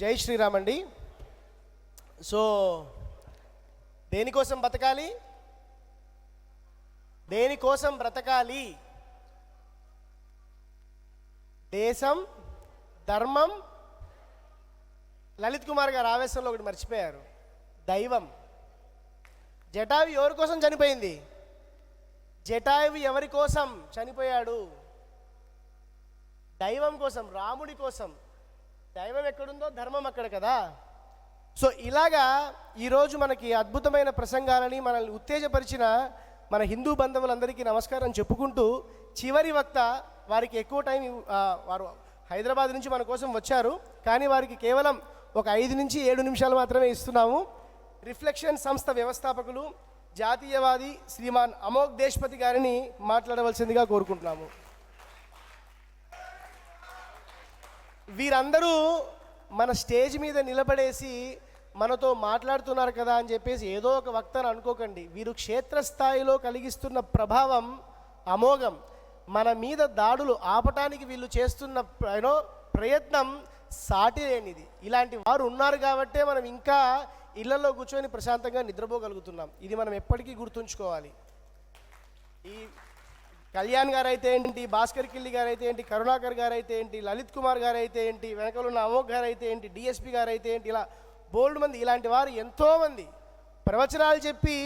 జై శ్రీరామ్ అండి. సో దేనికోసం బతకాలి? దేనికోసం బ్రతకాలి? దేశం, ధర్మం. లలిత్ కుమార్ గారు ఆవేశంలో ఒకటి మర్చిపోయారు, దైవం. జటాయు ఎవరి కోసం చనిపోయింది? జటాయు ఎవరి కోసం చనిపోయాడు? దైవం కోసం, రాముడి కోసం. దైవం ఎక్కడుందో ధర్మం అక్కడ కదా. సో ఇలాగా ఈరోజు మనకి అద్భుతమైన ప్రసంగాలని మనల్ని ఉత్తేజపరిచిన మన హిందూ బంధువులందరికీ నమస్కారం చెప్పుకుంటూ, చివరి వక్త వారికి ఎక్కువ టైం, వారు హైదరాబాద్ నుంచి మన కోసం వచ్చారు, కానీ వారికి కేవలం ఒక 5 నుంచి 7 నిమిషాలు మాత్రమే ఇస్తున్నాము. రిఫ్లెక్షన్ సంస్థ వ్యవస్థాపకులు, జాతీయవాది శ్రీమాన్ అమోఘ్ దేశ్పతి గారిని మాట్లాడవలసిందిగా కోరుకుంటున్నాము. వీరందరూ మన స్టేజ్ మీద నిలబడేసి మనతో మాట్లాడుతున్నారు కదా అని చెప్పేసి ఏదో ఒక వక్తను అనుకోకండి. వీరు క్షేత్రస్థాయిలో కలిగిస్తున్న ప్రభావం అమోఘం. మన మీద దాడులు ఆపటానికి వీళ్ళు చేస్తున్న ప్రయత్నం సాటి లేనిది. ఇలాంటి వారు ఉన్నారు కాబట్టే మనం ఇంకా ఇళ్లలో కూర్చొని ప్రశాంతంగా నిద్రపోగలుగుతున్నాం. ఇది మనం ఎప్పటికీ గుర్తుంచుకోవాలి. ఈ కళ్యాణ్ గారు అయితే ఏంటి, భాస్కర్ కిల్లి గారు అయితే ఏంటి, కరుణాకర్ గారు అయితే ఏంటి, లలిత్ కుమార్ గారు అయితే ఏంటి, వెనకలు ఉన్న అమోఘ్ గారు అయితే ఏంటి, డిఎస్పి గారు అయితే ఏంటి, ఇలా బోల్డ్ మంది, ఇలాంటి వారు ఎంతోమంది ప్రవచనాలు చెప్పి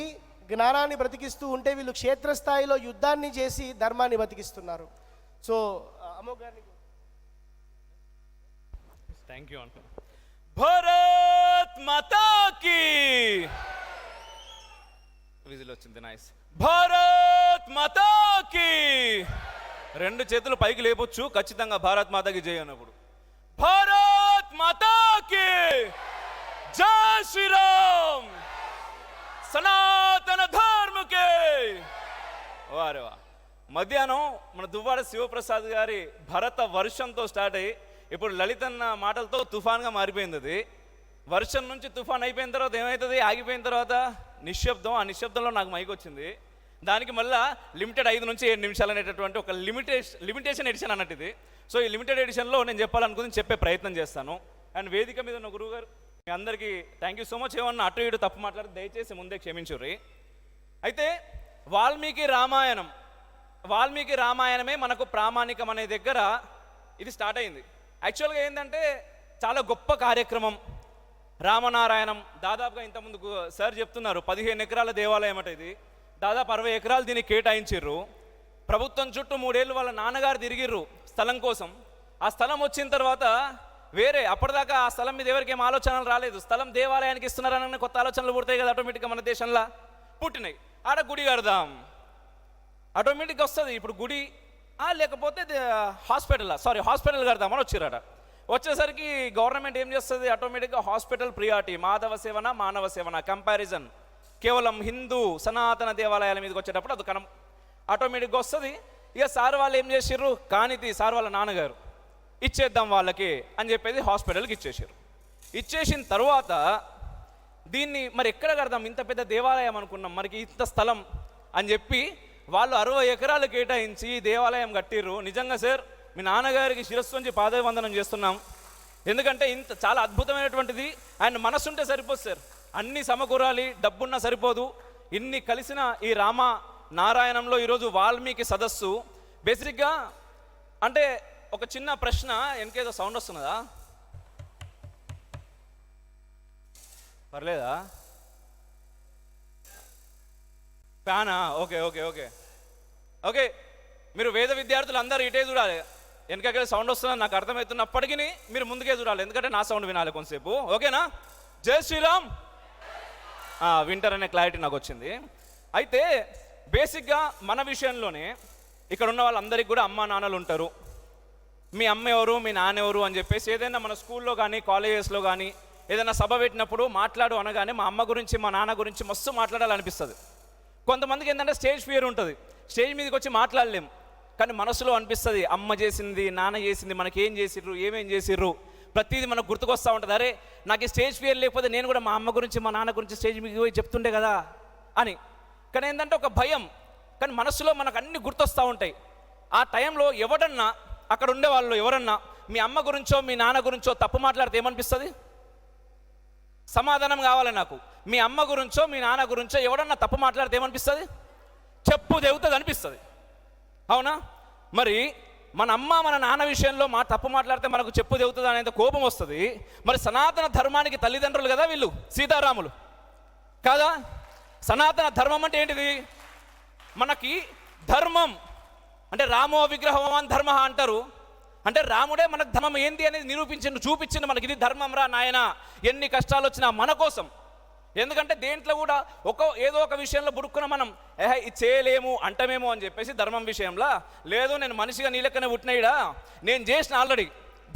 జ్ఞానాన్ని బ్రతికిస్తూ ఉంటే వీళ్ళు క్షేత్రస్థాయిలో యుద్ధాన్ని చేసి ధర్మాన్ని బతికిస్తున్నారు. సో అమోఘ్ గారిని thank you uncle. Bharat Mata కీ విజిల్ వచ్చింది. నైస్. భారత్ మాతా కీ. 2 చేతులు పైకి లేపొచ్చు ఖచ్చితంగా భారత్ మాతాకి జై అన్నప్పుడు. భారత్ మాతా కీ జై శ్రీరామ్. సనాతన ధర్మకే. వారే వా. మధ్యాహ్నం మన దువ్వాడ శివప్రసాద్ గారి భరత వర్షంతో స్టార్ట్ అయ్యి ఇప్పుడు లలితన్న మాటలతో తుఫాన్గా మారిపోయింది. అది వర్షం నుంచి తుఫాన్ అయిపోయిన తర్వాత ఏమవుతుంది? ఆగిపోయిన తర్వాత నిశ్శబ్దం. ఆ నిశ్శబ్దంలో నాకు మైక్ వచ్చింది. దానికి మళ్ళీ లిమిటెడ్ 5 నుంచి 7 నిమిషాలు అనేటటువంటి ఒక లిమిటేషన్ ఎడిషన్ అన్నట్టు ఇది. సో ఈ లిమిటెడ్ ఎడిషన్లో నేను చెప్పాలనుకుంది చెప్పే ప్రయత్నం చేస్తాను. అండ్ వేదిక మీద ఉన్న గురువు గారు మీ అందరికీ థ్యాంక్ యూ సో మచ్. ఏమన్నా అటు ఇటు తప్పు మాట్లాడి దయచేసి ముందే క్షమించుర్రి. అయితే వాల్మీకి రామాయణమే మనకు ప్రామాణికం అనే దగ్గర ఇది స్టార్ట్ అయింది. యాక్చువల్గా ఏంటంటే చాలా గొప్ప కార్యక్రమం. రామనారాయణం దాదాపుగా ఇంతకుముందు సార్ చెప్తున్నారు 15 ఎకరాల దేవాలయం అట. ఇది దాదాపు 60 ఎకరాలు దీన్ని కేటాయించిర్రు. ప్రభుత్వం చుట్టూ 3 ఏళ్ళు వాళ్ళ నాన్నగారు తిరిగిర్రు స్థలం కోసం. ఆ స్థలం వచ్చిన తర్వాత వేరే అప్పటిదాకా ఆ స్థలం మీద ఎవరికి ఏం ఆలోచనలు రాలేదు. స్థలం దేవాలయానికి ఇస్తున్నారని కొత్త ఆలోచనలు పుడతాయి కదా, ఆటోమేటిక్గా మన దేశంలో పుట్టినాయి. ఆడ గుడి కడదాం ఆటోమేటిక్గా వస్తుంది. ఇప్పుడు గుడి లేకపోతే హాస్పిటల్ కడదామని వచ్చిరట. వచ్చేసరికి గవర్నమెంట్ ఏం చేస్తుంది? ఆటోమేటిక్గా హాస్పిటల్ ప్రియారిటీ, మాధవ సేవన మానవ సేవన కంపారిజన్, కేవలం హిందూ సనాతన దేవాలయాల మీదకి వచ్చేటప్పుడు అది ఆటోమేటిక్గా వస్తుంది. ఇక సార్ వాళ్ళు ఏం చేసిర్రు? కానిది సార్ వాళ్ళ నాన్నగారు ఇచ్చేద్దాం వాళ్ళకి అని చెప్పేది హాస్పిటల్కి ఇచ్చేసారు. ఇచ్చేసిన తర్వాత దీన్ని మరి ఎక్కడ కడదాం? ఇంత పెద్ద దేవాలయం అనుకున్నాం, మనకి ఇంత స్థలం అని చెప్పి వాళ్ళు 60 ఎకరాలు కేటాయించి దేవాలయం కట్టిర్రు. నిజంగా సార్ మీ నాన్నగారికి శిరస్సు నుంచి పాదవందనం చేస్తున్నాం. ఎందుకంటే ఇంత చాలా అద్భుతమైనటువంటిది. ఆయన మనసుంటే సరిపోదు సార్, అన్నీ సమకూరాలి, డబ్బున్నా సరిపోదు. ఇన్ని కలిసిన ఈ రామ నారాయణంలో ఈరోజు వాల్మీకి సదస్సు. బేసిక్గా అంటే ఒక చిన్న ప్రశ్న, వెనకేదో సౌండ్ వస్తున్నదా? పర్లేదా? ఫ్యానా? Okay okay okay okay. మీరు వేద విద్యార్థులు అందరూ ఇటే చూడాలి. వెనకకే సౌండ్ వస్తుందని నాకు అర్థమవుతున్నప్పటికీ మీరు ముందుకే చూడాలి, ఎందుకంటే నా సౌండ్ వినాలి కొంతసేపు. ఓకేనా? జై శ్రీరామ్. వింటర్ అనే క్లారిటీ నాకు వచ్చింది. అయితే బేసిక్గా మన విషయంలోనే ఇక్కడ ఉన్న వాళ్ళందరికీ కూడా అమ్మా నాన్నలు ఉంటారు. మీ అమ్మ ఎవరు, మీ నాన్న ఎవరు అని చెప్పేసి ఏదైనా మన స్కూల్లో కానీ కాలేజెస్లో కానీ ఏదైనా సభ పెట్టినప్పుడు మాట్లాడు అనగానే మా అమ్మ గురించి మా నాన్న గురించి మస్తు మాట్లాడాలనిపిస్తుంది. కొంతమందికి ఏంటంటే స్టేజ్ ఫియర్ ఉంటుంది, స్టేజ్ మీదకి వచ్చి మాట్లాడలేం. కానీ మనసులో అనిపిస్తుంది అమ్మ చేసింది, నాన్న చేసింది, మనకి ఏం చేసిర్రు, ఏమేం చేసిర్రు, ప్రతిదీ మనకు గుర్తుకొస్తూ ఉంటుంది. అరే నాకు ఈ స్టేజ్ ఫియర్ లేకపోతే నేను కూడా మా అమ్మ గురించి మా నాన్న గురించి స్టేజ్ మీద పోయి చెప్తుండే కదా అని. కానీ ఏంటంటే ఒక భయం, కానీ మనసులో మనకు అన్నీ గుర్తొస్తూ ఉంటాయి. ఆ టైంలో ఎవడన్నా అక్కడ ఉండే వాళ్ళు ఎవరన్నా మీ అమ్మ గురించో మీ నాన్న గురించో తప్పు మాట్లాడితే ఏమనిపిస్తుంది? సమాధానం కావాలి నాకు. మీ అమ్మ గురించో మీ నాన్న గురించో ఎవడన్నా తప్పు మాట్లాడితే ఏమనిపిస్తుంది? చెప్పు తెగుతుంది అనిపిస్తుంది, అవునా? మరి మన అమ్మ మన నాన్న విషయంలో తప్పు మాట్లాడితే మనకు చెప్పు తెగుతుంది అనేంత కోపం వస్తుంది. మరి సనాతన ధర్మానికి తల్లిదండ్రులు కదా వీళ్ళు, సీతారాములు కాదా? సనాతన ధర్మం అంటే ఏంటిది? మనకి ధర్మం అంటే రామో విగ్రహవాన్ ధర్మ అంటారు. అంటే రాముడే మనకు ధర్మం ఏంటి అనేది నిరూపించిండు, చూపించిండు మనకి. ఇది ధర్మం రా నాయన, ఎన్ని కష్టాలు వచ్చినా మన కోసం. ఎందుకంటే దేంట్లో కూడా ఏదో ఒక విషయంలో బుడుక్కున మనం ఇది చేయలేము అంటమేమో అని చెప్పేసి ధర్మం విషయంలో లేదు, నేను మనిషిగా నీ లెక్కనే పుట్టినాయిడా, నేను చేసిన ఆల్రెడీ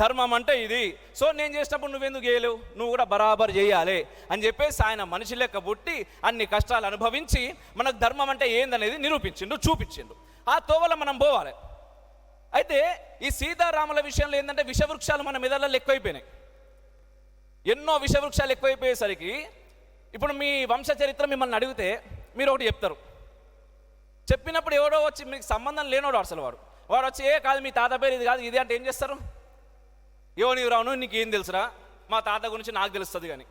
ధర్మం అంటే ఇది, సో నేను చేసినప్పుడు నువ్వెందుకు చేయలేవు, నువ్వు కూడా బరాబర్ చేయాలి అని చెప్పేసి ఆయన మనిషి లెక్క పుట్టి అన్ని కష్టాలు అనుభవించి మనకు ధర్మం అంటే ఏందనేది నిరూపించిండు, చూపించిండు. ఆ తోవలో మనం పోవాలి. అయితే ఈ సీతారాముల విషయంలో ఏంటంటే విషవృక్షాలు మన మెదళ్ళలో ఎక్కువైపోయినాయి. ఎన్నో విషవృక్షాలు ఎక్కువైపోయేసరికి ఇప్పుడు మీ వంశ చరిత్ర మిమ్మల్ని అడిగితే మీరు ఒకటి చెప్తారు. చెప్పినప్పుడు ఎవడో వచ్చి మీకు సంబంధం లేనోడు అసలు వాడు వచ్చి కాదు మీ తాత పేరు ఇది కాదు ఇది అంటే ఏం చేస్తారు? నీవు రావును, నీకు ఏం తెలుసురా, మా తాత గురించి నాకు తెలుస్తుంది కానీ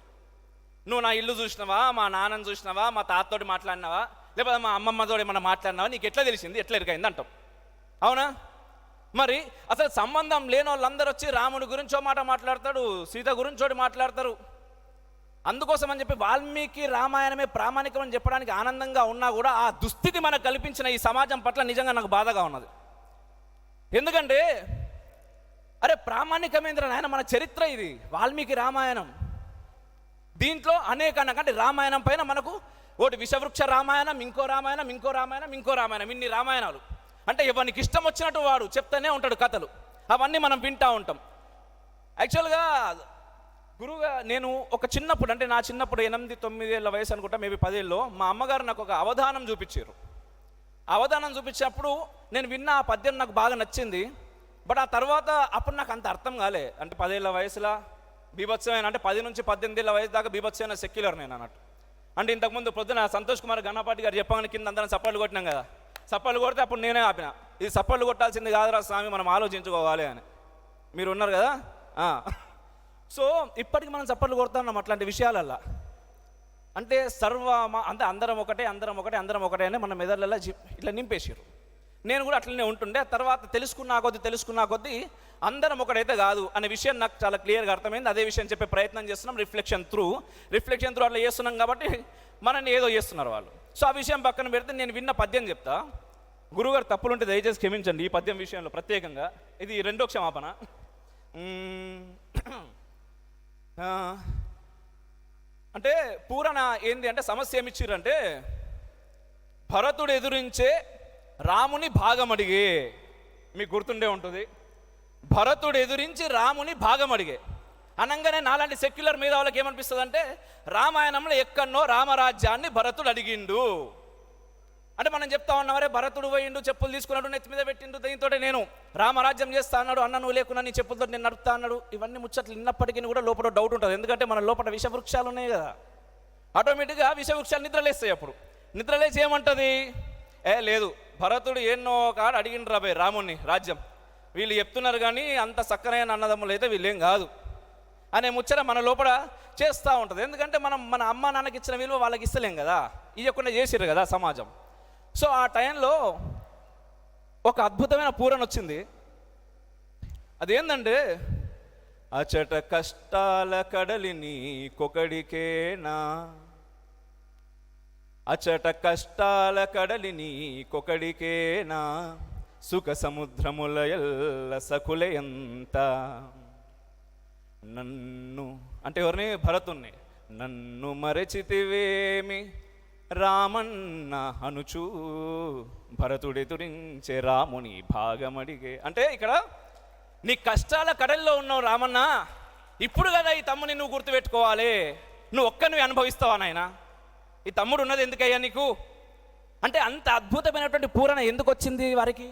నువ్వు నా ఇల్లు చూసినావా, మా నాన్నని చూసినావా, మా తాతతోటి మాట్లాడినావా, లేకపోతే మా అమ్మమ్మతో ఏమన్నా మాట్లాడినావా, నీకు ఎట్లా తెలిసింది, ఎట్లా ఎరికైంది అంటాం, అవునా? మరి అసలు సంబంధం లేని వాళ్ళందరూ వచ్చి రాముడి గురించి మాట మాట్లాడతాడు, సీత గురించి మాట్లాడతారు. అందుకోసం అని చెప్పి వాల్మీకి రామాయణమే ప్రామాణికం అని చెప్పడానికి ఆనందంగా ఉన్నా కూడా ఆ దుస్థితి మనకు కల్పించిన ఈ సమాజం పట్ల నిజంగా నాకు బాధగా ఉన్నది. ఎందుకంటే అరే ప్రామాణికమేంద్ర నాయన, మన చరిత్ర ఇది వాల్మీకి రామాయణం. దీంట్లో అనేక అంటే రామాయణం పైన మనకు ఒకటి విషవృక్ష రామాయణం, ఇంకో రామాయణం, ఇంకో రామాయణం, ఇంకో రామాయణం, ఇన్ని రామాయణాలు. అంటే ఎవరికి ఇష్టం వచ్చినట్టు వాడు చెప్తానే ఉంటాడు కథలు, అవన్నీ మనం వింటూ ఉంటాం. యాక్చువల్గా గురువుగా నేను ఒక చిన్నప్పుడు అంటే నా చిన్నప్పుడు 8-9 ఏళ్ళ వయసు అనుకుంటా, మేబీ 10 ఏళ్ళలో మా అమ్మగారు నాకు ఒక అవధానం చూపించారు. అవధానం చూపించినప్పుడు నేను విన్న ఆ పద్యం నాకు బాగా నచ్చింది. బట్ ఆ తర్వాత అప్పుడు నాకు అంత అర్థం కాలే. అంటే 10 ఏళ్ళ వయసులో బీభత్సమైన అంటే 10 నుంచి 18 ఏళ్ళ వయసు దాకా బీభత్సమైన సెక్యులర్ నేను అన్నట్టు. అంటే ఇంతకుముందు పొద్దున సంతోష్ కుమార్ గణపాటి గారు చెప్పగానే కింద అందరం సప్పళ్ళు కొట్టినాం కదా, సప్పళ్ళు కొడితే అప్పుడు నేనే ఆపిన, ఇది సప్పళ్ళు కొట్టాల్సింది కాదురా స్వామి, మనం ఆలోచించుకోవాలి అని. మీరు ఉన్నారు కదా. సో ఇప్పటికి మనం చప్పట్లు కొడుతున్నాం అట్లాంటి విషయాలల్లా. అంటే అంటే అందరం ఒకటే అందరం ఒకటే అందరం ఒకటే అని మన మెదళ్ళల్లో ఇట్లా నింపేసారు. నేను కూడా అట్లనే ఉంటుండే. తర్వాత తెలుసుకున్నా కొద్దీ అందరం ఒకటైతే కాదు అనే విషయం నాకు చాలా క్లియర్గా అర్థమైంది. అదే విషయం చెప్పే ప్రయత్నం చేస్తున్నాం. రిఫ్లెక్షన్ త్రూ అట్లా చేస్తున్నాం కాబట్టి మనల్ని ఏదో చేస్తున్నారు వాళ్ళు. సో ఆ విషయం పక్కన పెడితే నేను విన్న పద్యం చెప్తా. గురువుగారు తప్పులుంటే దయచేసి క్షమించండి ఈ పద్యం విషయంలో ప్రత్యేకంగా. ఇది రెండో క్షమాపణ. అంటే పూరణ ఏంది అంటే సమస్య ఏమిచ్చిర్రంటే భరతుడు ఎదురించే రాముని భాగం అడిగే. మీకు గుర్తుండే ఉంటుంది, భరతుడు ఎదురించి రాముని భాగం అడిగే అనగానే నాలాంటి సెక్యులర్ మీద వాళ్ళకి ఏమనిపిస్తుంది అంటే రామాయణంలో ఎక్కడనో రామరాజ్యాన్ని భరతుడు అడిగిండు అంటే మనం చెప్తా ఉన్నామరే భరతుడు పోయిండు, చెప్పులు తీసుకున్నాడు, నెత్తి మీద పెట్టిండు, దీంతో నేను రామరాజ్యం చేస్తా అన్నాడు, అన్న నువ్వు లేకున్నా నీ చెప్పులతో నేను నడుపుతా అన్నాడు. ఇవన్నీ ముచ్చట్లు విన్నప్పటికీ కూడా లోపల డౌట్ ఉంటుంది. ఎందుకంటే మన లోపల విషవృక్షాలు ఉన్నాయి కదా, ఆటోమేటిక్గా విషవృక్షాలు నిద్రలేస్తాయి. అప్పుడు నిద్రలేసి ఏమంటుంది, లేదు భరతుడు ఎన్నో కాడు అడిగిండు రాబోయే రాముణ్ణి రాజ్యం, వీళ్ళు చెప్తున్నారు కానీ అంత చక్కనైన అన్నదమ్ములు అయితే వీళ్ళేం కాదు అనే ముచ్చట మన లోపల చేస్తూ ఉంటుంది. ఎందుకంటే మనం మన అమ్మ నాన్నకి ఇచ్చిన విలువ వాళ్ళకి ఇస్తలేం కదా, ఇవ్వకుండా చేసిర్రు కదా సమాజం. సో ఆ టైంలో ఒక అద్భుతమైన పూరణ వచ్చింది. అదేంటంటే అచట కష్టాల కడలిని కొకడికేనా, అచట కష్టాల కడలిని కొకడికేనా, సుఖ సముద్రముల ఎల్ల సకులయంత. నన్ను అంటే ఎవరిని, భరతుణ్ణి, నన్ను మరచితివేమి రామన్న అనుచూ భరతుడెదురించే రాముని భాగమడిగే. అంటే ఇక్కడ నీ కష్టాల కడల్లో ఉన్నావు రామన్న, ఇప్పుడు కదా ఈ తమ్ముని నువ్వు గుర్తుపెట్టుకోవాలి, నువ్వు ఒక్కనివి అనుభవిస్తావా నాయన, ఈ తమ్ముడు ఉన్నది ఎందుకయ్యా నీకు అంటే అంత అద్భుతమైనటువంటి పూరణ ఎందుకు వచ్చింది వారికి.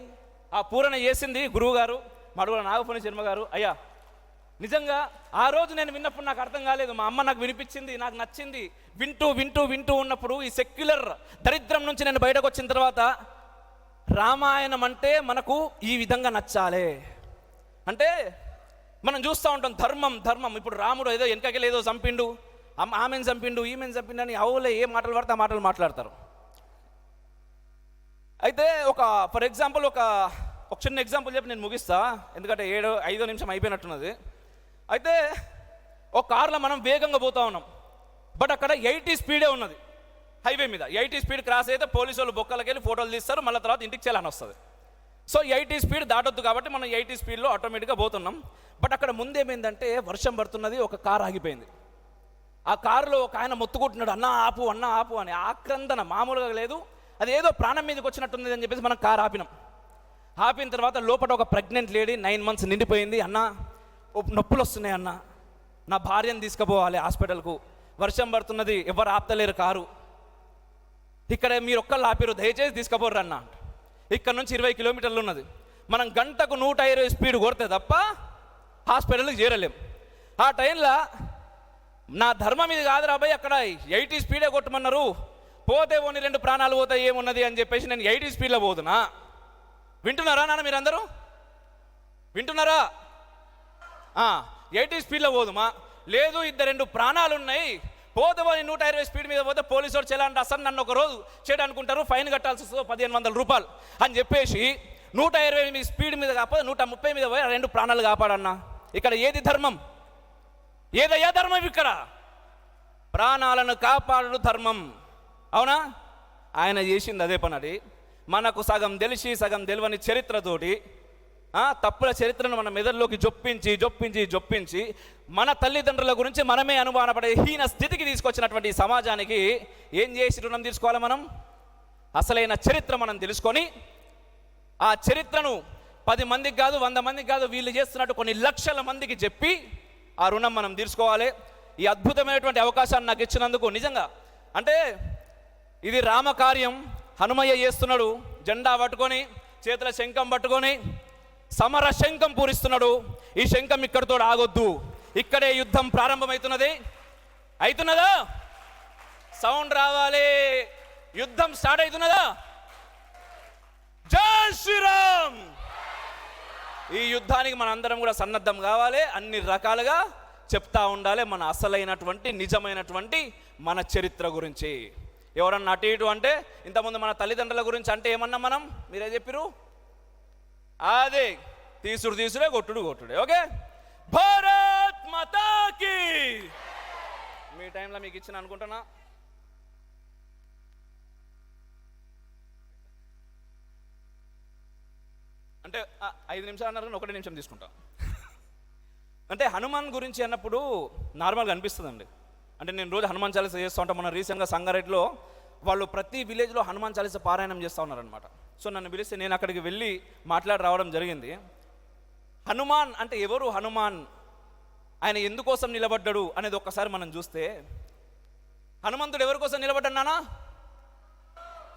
ఆ పూరణ చేసింది గురువుగారు మడుగుల నాగఫణి శర్మ గారు. అయ్యా నిజంగా ఆ రోజు నేను విన్నప్పుడు నాకు అర్థం కాలేదు, మా అమ్మ నాకు వినిపించింది, నాకు నచ్చింది. వింటూ వింటూ వింటూ ఉన్నప్పుడు ఈ సెక్యులర్ దరిద్రం నుంచి నేను బయటకు వచ్చిన తర్వాత రామాయణం అంటే మనకు ఈ విధంగా నచ్చాలి. అంటే మనం చూస్తూ ఉంటాం ధర్మం ధర్మం. ఇప్పుడు రాముడు ఏదో వెనకకెళ్ళి ఏదో చంపిండు, ఆమెను చంపిండు, ఈమెను చంపిండు అని అవులే ఏ మాటలు పడితే ఆ మాటలు మాట్లాడతారు. అయితే ఫర్ ఎగ్జాంపుల్ ఒక చిన్న ఎగ్జాంపుల్ చెప్పి నేను ముగిస్తా, ఎందుకంటే 5 నిమిషం అయిపోయినట్టున్నది. అయితే ఒక కార్లో మనం వేగంగా పోతా ఉన్నాం, బట్ అక్కడ 80 స్పీడే ఉన్నది హైవే మీద. 80 స్పీడ్ క్రాస్ అయితే పోలీసు వాళ్ళు బొక్కలకి వెళ్ళి ఫోటోలు తీస్తారు, మళ్ళీ తర్వాత ఇంటికి చేయాలని వస్తుంది. సో 80 స్పీడ్ దాటొద్దు కాబట్టి మనం 80 స్పీడ్లో ఆటోమేటిక్గా పోతున్నాం. బట్ అక్కడ ముందేమైందంటే వర్షం పడుతున్నది, ఒక కార్ ఆగిపోయింది. ఆ కారులో ఒక ఆయన మొత్తుకుంటున్నాడు, అన్న ఆపు అని. ఆక్రందన మామూలుగా లేదు, అది ఏదో ప్రాణం మీదకి వచ్చినట్టుంది అని చెప్పేసి మనం కార్ ఆపినాం. ఆపిన తర్వాత లోపల ఒక ప్రెగ్నెంట్ లేడీ 9 months నిండిపోయింది. అన్న నొప్పులు వస్తున్నాయి అన్న, నా భార్యను తీసుకుపోవాలి హాస్పిటల్కు, వర్షం పడుతున్నది, ఎవరు ఆపుతలేరు కారు, ఇక్కడ మీరు ఒక్కళ్ళు ఆపిరు, దయచేసి తీసుకుపోర్రు అన్న. ఇక్కడ నుంచి 20 కిలోమీటర్లు ఉన్నది, మనం గంటకు 120 స్పీడ్ కొడితే తప్ప హాస్పిటల్కి చేరలేం. ఆ టైంలో నా ధర్మం ఇది కాదు రాబాయ్, అక్కడ 80 స్పీడే కొట్టమన్నారు, పోతే పోనీ 2 ప్రాణాలు పోతాయి ఏమున్నది అని చెప్పేసి నేను 80 స్పీడ్లో పోతున్నా. వింటున్నారా నాన్న మీరందరూ? వింటున్నారా? 80 స్పీడ్లో పోదుమా? లేదు, 2 ప్రాణాలు ఉన్నాయి, పోతే పోనీ 120 స్పీడ్ మీద పోతే పోలీసు వాడు చేయాలంటే అసలు నన్ను ఒక రోజు చేయడానుకుంటారు, ఫైన్ కట్టాల్సి వస్తుంది 1500 రూపాయలు అని చెప్పేసి 120 స్పీడ్ మీద కాకపోతే 130 మీద పోయి 2 ప్రాణాలు కాపాడన్నా. ఇక్కడ ఏది ధర్మం? ఏదయ్యా ధర్మం? ఇక్కడ ప్రాణాలను కాపాడు ధర్మం, అవునా? ఆయన చేసింది అదే పని. అది మనకు సగం తెలిసి సగం తెలియని చరిత్రతోటి తప్పుల చరిత్రను మన మెదడులోకి జొప్పించి మన తల్లిదండ్రుల గురించి మనమే అనుమానపడే హీన స్థితికి తీసుకొచ్చినటువంటి సమాజానికి ఏం చేసి రుణం తీసుకోవాలి మనం? అసలైన చరిత్ర మనం తెలుసుకొని ఆ చరిత్రను 10 మందికి కాదు, 100 మందికి కాదు, వీళ్ళు చేస్తున్నట్టు కొన్ని లక్షల మందికి చెప్పి ఆ రుణం మనం తీర్చుకోవాలి. ఈ అద్భుతమైనటువంటి అవకాశాన్ని నాకు ఇచ్చినందుకు నిజంగా, అంటే ఇది రామకార్యం. హనుమయ్య చేస్తున్నాడు, జెండా పట్టుకొని చేతుల శంఖం పట్టుకొని సమర శంఖం పూరిస్తున్నాడు. ఈ శంఖం ఇక్కడితో ఆగొద్దు, ఇక్కడే యుద్ధం ప్రారంభమవుతున్నది. అవుతున్నదా? సౌండ్ రావాలి, యుద్ధం స్టార్ట్ అవుతున్నదా? జై శ్రీరామ్. ఈ యుద్ధానికి మన అందరం కూడా సన్నద్ధం కావాలి, అన్ని రకాలుగా చెప్తా ఉండాలి మన అసలైనటువంటి నిజమైనటువంటి మన చరిత్ర గురించి. ఎవరన్నా అటు ఇటు అంటే, ఇంతకుముందు మన తల్లిదండ్రుల గురించి అంటే ఏమన్నా మనం, మీరే చెప్పిరు, అదే తీసుడే కొట్టుడే. ఓకే, భారత్ మాతాకి. మీ టైంలో మీకు ఇచ్చిన అనుకుంటున్నా. అంటే 5 నిమిషాలు అన్నారు కానీ 1 నిమిషం తీసుకుంటా. అంటే హనుమాన్ గురించి అన్నప్పుడు నార్మల్గా అనిపిస్తుందండి. అంటే నేను రోజు హనుమాన్ చాలీసా చేస్తూ ఉంటాను. మన రీసెంట్గా సంగారెడ్డిలో వాళ్ళు ప్రతి విలేజ్లో హనుమాన్ చాలీసా పారాయణం చేస్తూ ఉన్నారనమాట. సో నన్ను పిలిస్తే నేను అక్కడికి వెళ్ళి మాట్లాడి రావడం జరిగింది. హనుమాన్ అంటే ఎవరు? హనుమాన్ ఆయన ఎందుకోసం నిలబడ్డాడు అనేది ఒక్కసారి మనం చూస్తే, హనుమంతుడు ఎవరి కోసం నిలబడ్డాడు నాన్న?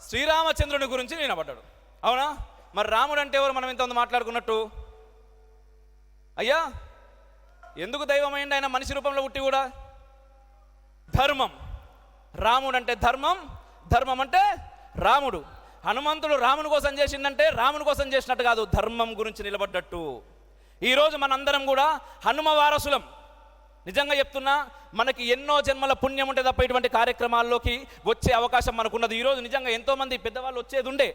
శ్రీరామచంద్రుని గురించి నిలబడ్డాడు, అవునా? మరి రాముడు అంటే ఎవరు? మనం ఇంతమంది మాట్లాడుకున్నట్టు. అయ్యా, ఎందుకు దైవమైంది ఆయన మనిషి రూపంలో పుట్టి కూడా? ధర్మం. రాముడు అంటే ధర్మం, ధర్మం అంటే రాముడు. హనుమంతుడు రాముని కోసం చేసిందంటే రాముని కోసం చేసినట్టు కాదు, ధర్మం గురించి నిలబడ్డట్టు. ఈరోజు మనందరం కూడా హనుమ వారసులం. నిజంగా చెప్తున్నా, మనకి ఎన్నో జన్మల పుణ్యం ఉంటే తప్ప ఇటువంటి కార్యక్రమాల్లోకి వచ్చే అవకాశం మనకున్నది. ఈరోజు నిజంగా ఎంతోమంది పెద్దవాళ్ళు వచ్చేది ఉండే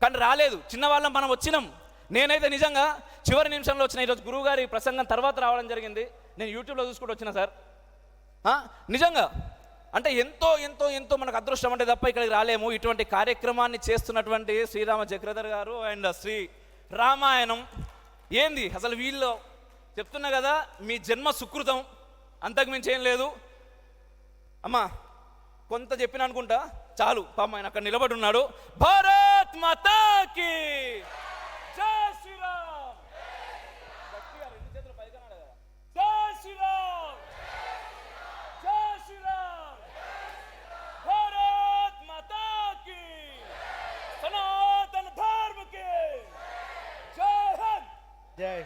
కానీ రాలేదు, చిన్నవాళ్ళం మనం వచ్చినాం. నేనైతే నిజంగా చివరి నిమిషంలో వచ్చిన. ఈరోజు గురువుగారి ప్రసంగం తర్వాత రావడం జరిగింది, నేను యూట్యూబ్లో చూసుకుంటూ వచ్చిన సార్. నిజంగా అంటే ఎంతో ఎంతో ఎంతో మనకు అదృష్టం అంటే తప్ప ఇక్కడికి రాలేము. ఇటువంటి కార్యక్రమాన్ని చేస్తున్నటువంటి శ్రీరామ చక్రధర్ గారు అండ్ శ్రీ రామాయణం ఏంది అసలు, వీళ్ళు చెప్తున్నా కదా, మీ జన్మ సుకృతం, అంతకు మించి ఏం లేదు. అమ్మా కొంత చెప్పిన అనుకుంటా, చాలు. పాపం ఆయన అక్కడ నిలబడి ఉన్నాడు. భారత్ మాతాకి జై శ్రీరామ్. రెండు చేతులు పైగా జై శ్రీరామ్, జై శ్రీరామ్, భారత్ మాతాకి, సనాతన ధర్మకి జై హింద్. జై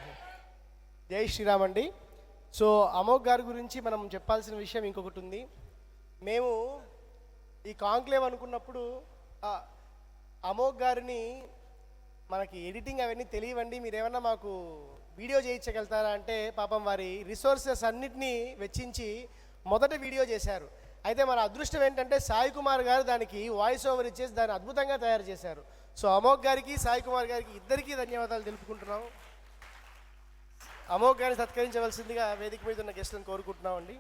జై శ్రీరామ్ అండి. సో అమోఘ్ గారి గురించి మనం చెప్పాల్సిన విషయం ఇంకొకటి ఉంది. మేము ఈ కాంక్లేవ్ అనుకున్నప్పుడు అమోఘ్ గారిని, మనకి ఎడిటింగ్ అవన్నీ తెలియవండి, మీరేమన్నా మాకు వీడియో చేయించగలుగుతారా అంటే పాపం వారి రిసోర్సెస్ అన్నిటినీ వెచ్చించి మొదట వీడియో చేశారు. అయితే మన అదృష్టం ఏంటంటే సాయి కుమార్ గారు దానికి వాయిస్ ఓవర్ ఇచ్చేసి దాన్ని అద్భుతంగా తయారు చేశారు. సో అమోఘ్ గారికి సాయి కుమార్ గారికి ఇద్దరికీ ధన్యవాదాలు తెలుపుకుంటున్నాం. అమోఘ్ గారిని సత్కరించవలసిందిగా వేదిక మీద ఉన్న గెస్టులను కోరుకుంటున్నామండి.